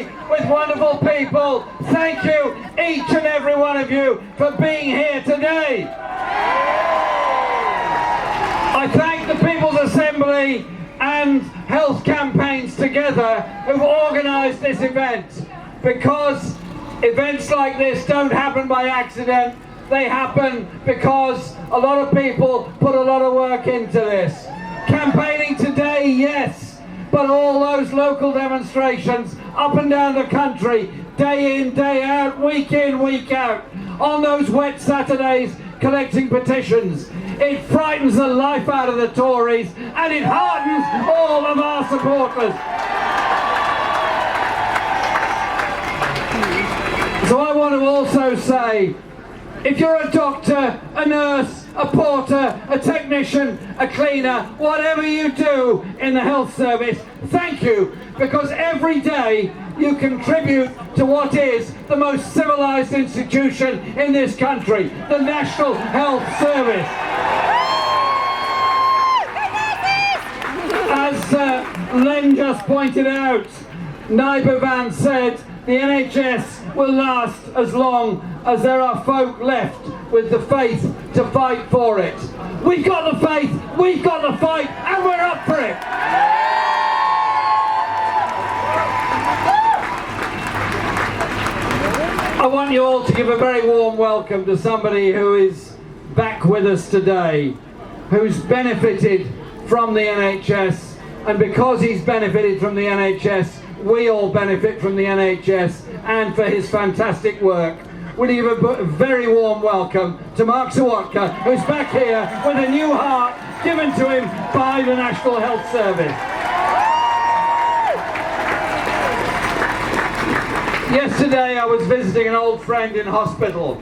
country with wonderful people. Thank you, each and every one of you, for being here today. I thank the People's Assembly and Health Campaigns Together who've organised this event, because events like this don't happen by accident. They happen because a lot of people put a lot of work into this. Campaigning today, yes, but all those local demonstrations up and down the country, day in, day out, week in, week out, on those wet Saturdays collecting petitions. It frightens the life out of the Tories and it heartens all of our supporters. So I want to also say, if you're a doctor, a nurse, a porter, a technician, a cleaner, whatever you do in the health service, thank you, because every day you contribute to what is the most civilised institution in this country, the National Health Service. As Len just pointed out, Nijbovan said, the NHS will last as long as there are folk left with the faith to fight for it. We've got the faith, we've got the fight, and we're up for it. I want you all to give a very warm welcome to somebody who is back with us today, who's benefited from the NHS, and because he's benefited from the NHS, we all benefit from the NHS and for his fantastic work. Will you give a very warm welcome to Mark Sawatka, who's back here with a new heart given to him by the National Health Service. Yesterday I was visiting an old friend in hospital,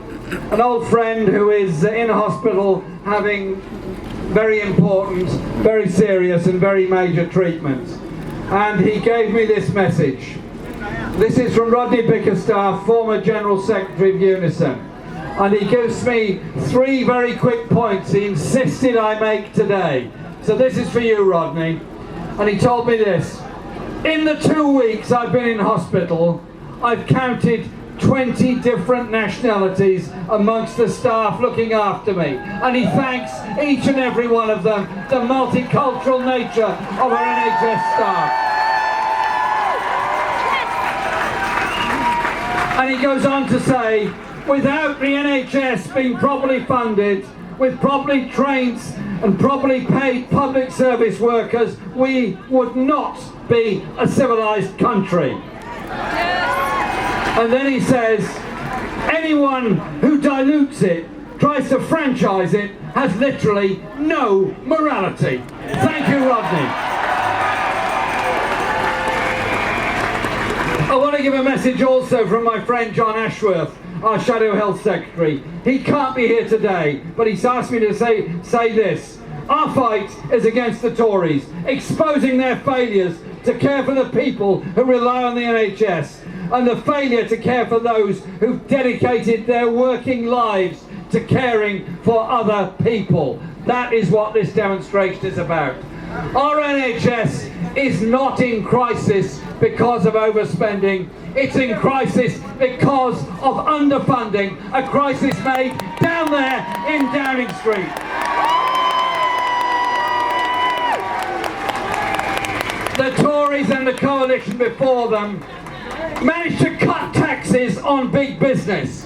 an old friend who is in hospital having very important, very serious and very major treatment. And he gave me this message. This is from Rodney Bickerstaff, former General Secretary of Unison. And he gives me 3 very quick points he insisted I make today. So this is for you, Rodney. And he told me this. In the 2 weeks I've been in hospital, I've counted 20 different nationalities amongst the staff looking after me. And he thanks each and every one of them, the multicultural nature of our NHS staff. And he goes on to say, without the NHS being properly funded, with properly trained and properly paid public service workers, we would not be a civilised country. And then he says, anyone who dilutes it, tries to franchise it, has literally no morality. Thank you, Rodney. I want to give a message also from my friend John Ashworth, our Shadow Health Secretary. He can't be here today, but he's asked me to say this. Our fight is against the Tories, exposing their failures to care for the people who rely on the NHS, and the failure to care for those who've dedicated their working lives to caring for other people. That is what this demonstration is about. Our NHS is not in crisis because of overspending. It's in crisis because of underfunding, a crisis made down there in Downing Street. The Tories and the coalition before them managed to cut taxes on big business.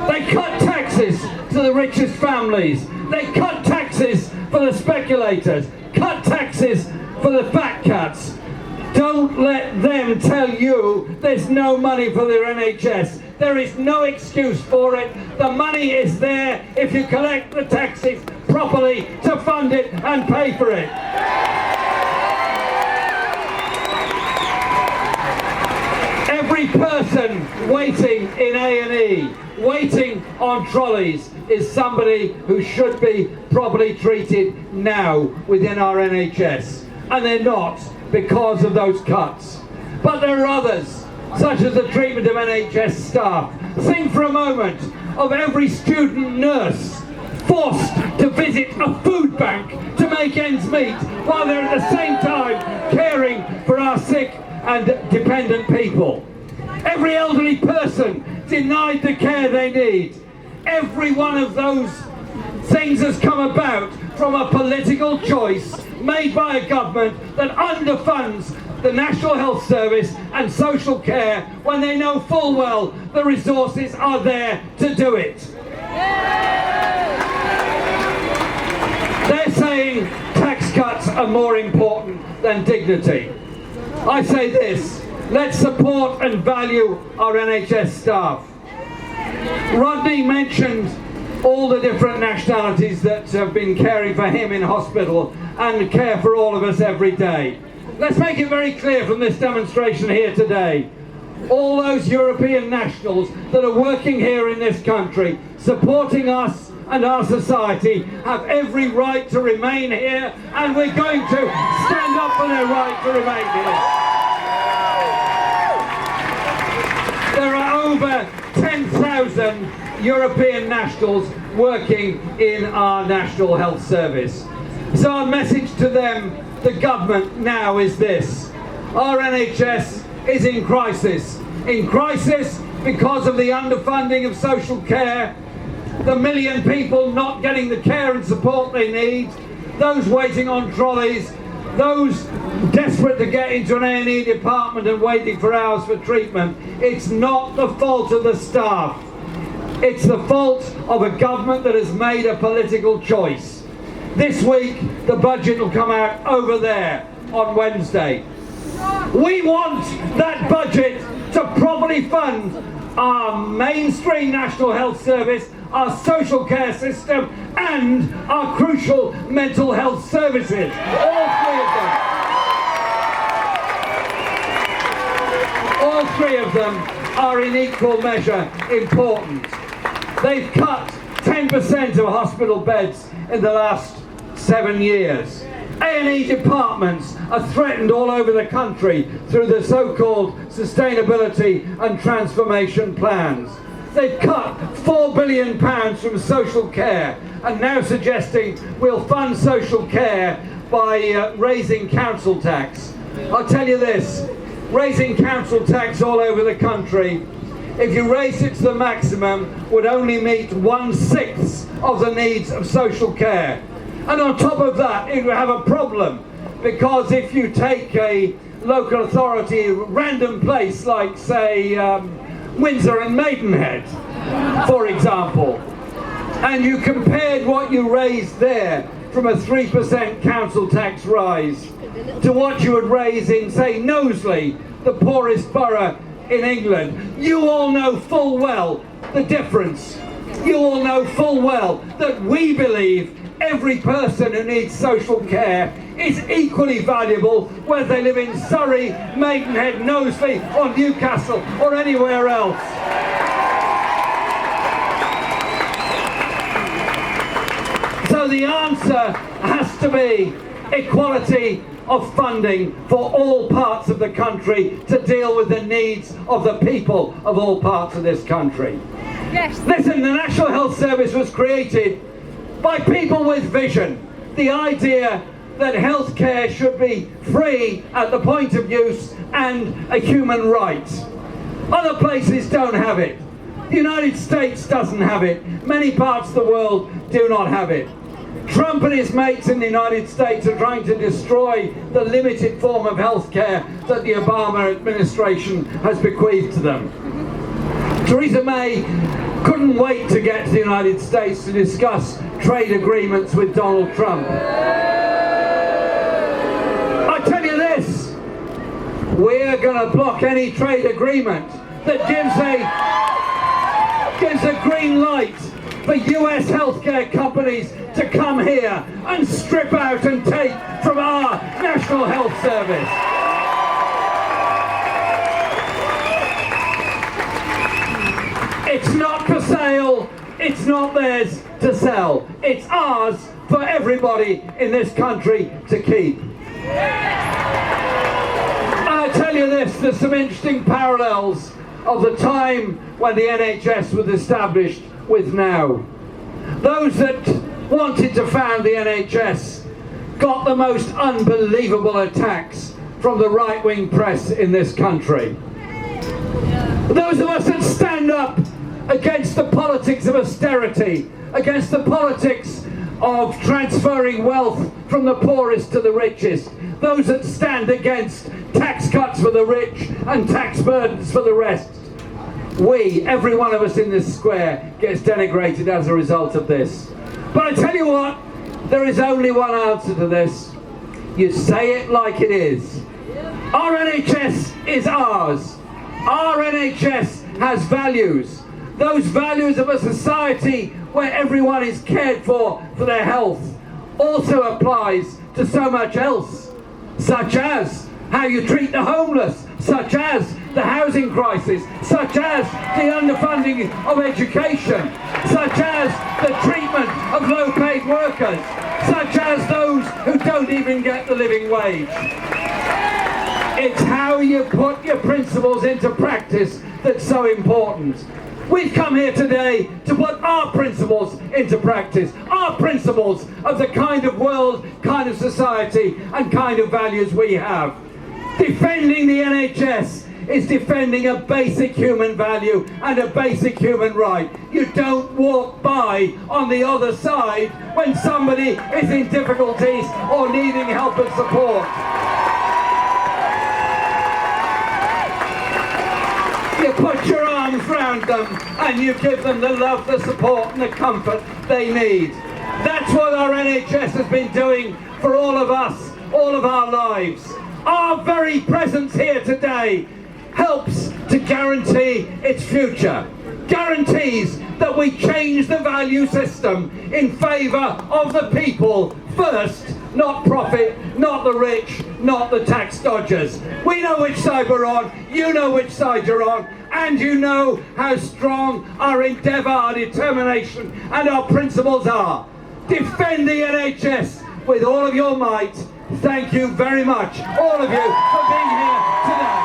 They cut taxes to the richest families. They cut taxes for the speculators. Cut taxes for the fat cats. Don't let them tell you there's no money for the NHS. There is no excuse for it. The money is there if you collect the taxes properly to fund it and pay for it. Every person waiting in A&E, waiting on trolleys, is somebody who should be properly treated now within our NHS. And they're not because of those cuts. But there are others, such as the treatment of NHS staff. Think for a moment of every student nurse forced to visit a food bank to make ends meet, while they're at the same time caring for our sick and dependent people. every elderly person denied the care they need. Every one of those things has come about from a political choice made by a government that underfunds the National Health Service and social care when they know full well the resources are there to do it. They're saying tax cuts are more important than dignity. I say this, let's support and value our NHS staff. Rodney mentioned all the different nationalities that have been caring for him in hospital and care for all of us every day. Let's make it very clear from this demonstration here today. All those European nationals that are working here in this country, supporting us and our society, have every right to remain here, and we're going to stand up for their right to remain here. There are over 10,000 European nationals working in our National Health Service. So our message to them, the government, now is this. Our NHS is in crisis. In crisis because of the underfunding of social care, the million people not getting the care and support they need, those waiting on trolleys, those desperate to get into an A&E department and waiting for hours for treatment. It's not the fault of the staff. It's the fault of a government that has made a political choice. This week, the budget will come out over there on Wednesday. We want that budget to properly fund our mainstream National Health Service, our social care system, and our crucial mental health services. All three of them. All three of them are in equal measure important. They've cut 10% of hospital beds in the last 7 years. A&E departments are threatened all over the country through the so-called sustainability and transformation plans. They've cut £4 billion from social care and now suggesting we'll fund social care by raising council tax. I'll tell you this, raising council tax all over the country, if you raised it to the maximum, would only meet 1/6 of the needs of social care. And on top of that, it would have a problem, because if you take a local authority, random place like, say, Windsor and Maidenhead, for example, and you compared what you raised there from a 3% council tax rise to what you would raise in, say, Knowsley, the poorest borough in England, you all know full well the difference. You all know full well that we believe every person who needs social care is equally valuable, whether they live in Surrey, Maidenhead, Knowsley or Newcastle or anywhere else. So the answer has to be equality of funding for all parts of the country to deal with the needs of the people of all parts of this country. Yes. Listen, the National Health Service was created by people with vision. The idea that healthcare should be free at the point of use and a human right. Other places don't have it. The United States doesn't have it. Many parts of the world do not have it. Trump and his mates in the United States are trying to destroy the limited form of healthcare that the Obama administration has bequeathed to them. Theresa May couldn't wait to get to the United States to discuss trade agreements with Donald Trump. I tell you this, we're going to block any trade agreement that gives a green light for US healthcare companies to come here and strip out and take from our National Health Service. It's not for sale, it's not theirs to sell. It's ours for everybody in this country to keep. And I tell you this, there's some interesting parallels of the time when the NHS was established with now. Those that wanted to found the NHS got the most unbelievable attacks from the right-wing press in this country. Those of us that stand up against the politics of austerity, against the politics of transferring wealth from the poorest to the richest, those that stand against tax cuts for the rich and tax burdens for the rest. We, every one of us in this square, gets denigrated as a result of this. But I tell you what, there is only one answer to this. You say it like it is. Our NHS is ours. Our NHS has values. Those values of a society where everyone is cared for their health also applies to so much else, such as how you treat the homeless, such as the housing crisis, such as the underfunding of education, such as the treatment of low-paid workers, such as those who don't even get the living wage. It's how you put your principles into practice that's so important. We've come here today to put our principles into practice, our principles of the kind of world, kind of society and kind of values we have. Defending the NHS is defending a basic human value and a basic human right. You don't walk by on the other side when somebody is in difficulties or needing help and support. You put your arms round them and you give them the love, the support and the comfort they need. That's what our NHS has been doing for all of us, all of our lives. Our very presence here today helps to guarantee its future, guarantees that we change the value system in favour of the people first, not profit, not the rich, not the tax dodgers. We know which side we're on, you know which side you're on, and you know how strong our endeavour, our determination and our principles are. Defend the NHS with all of your might. Thank you very much, all of you, for being here today.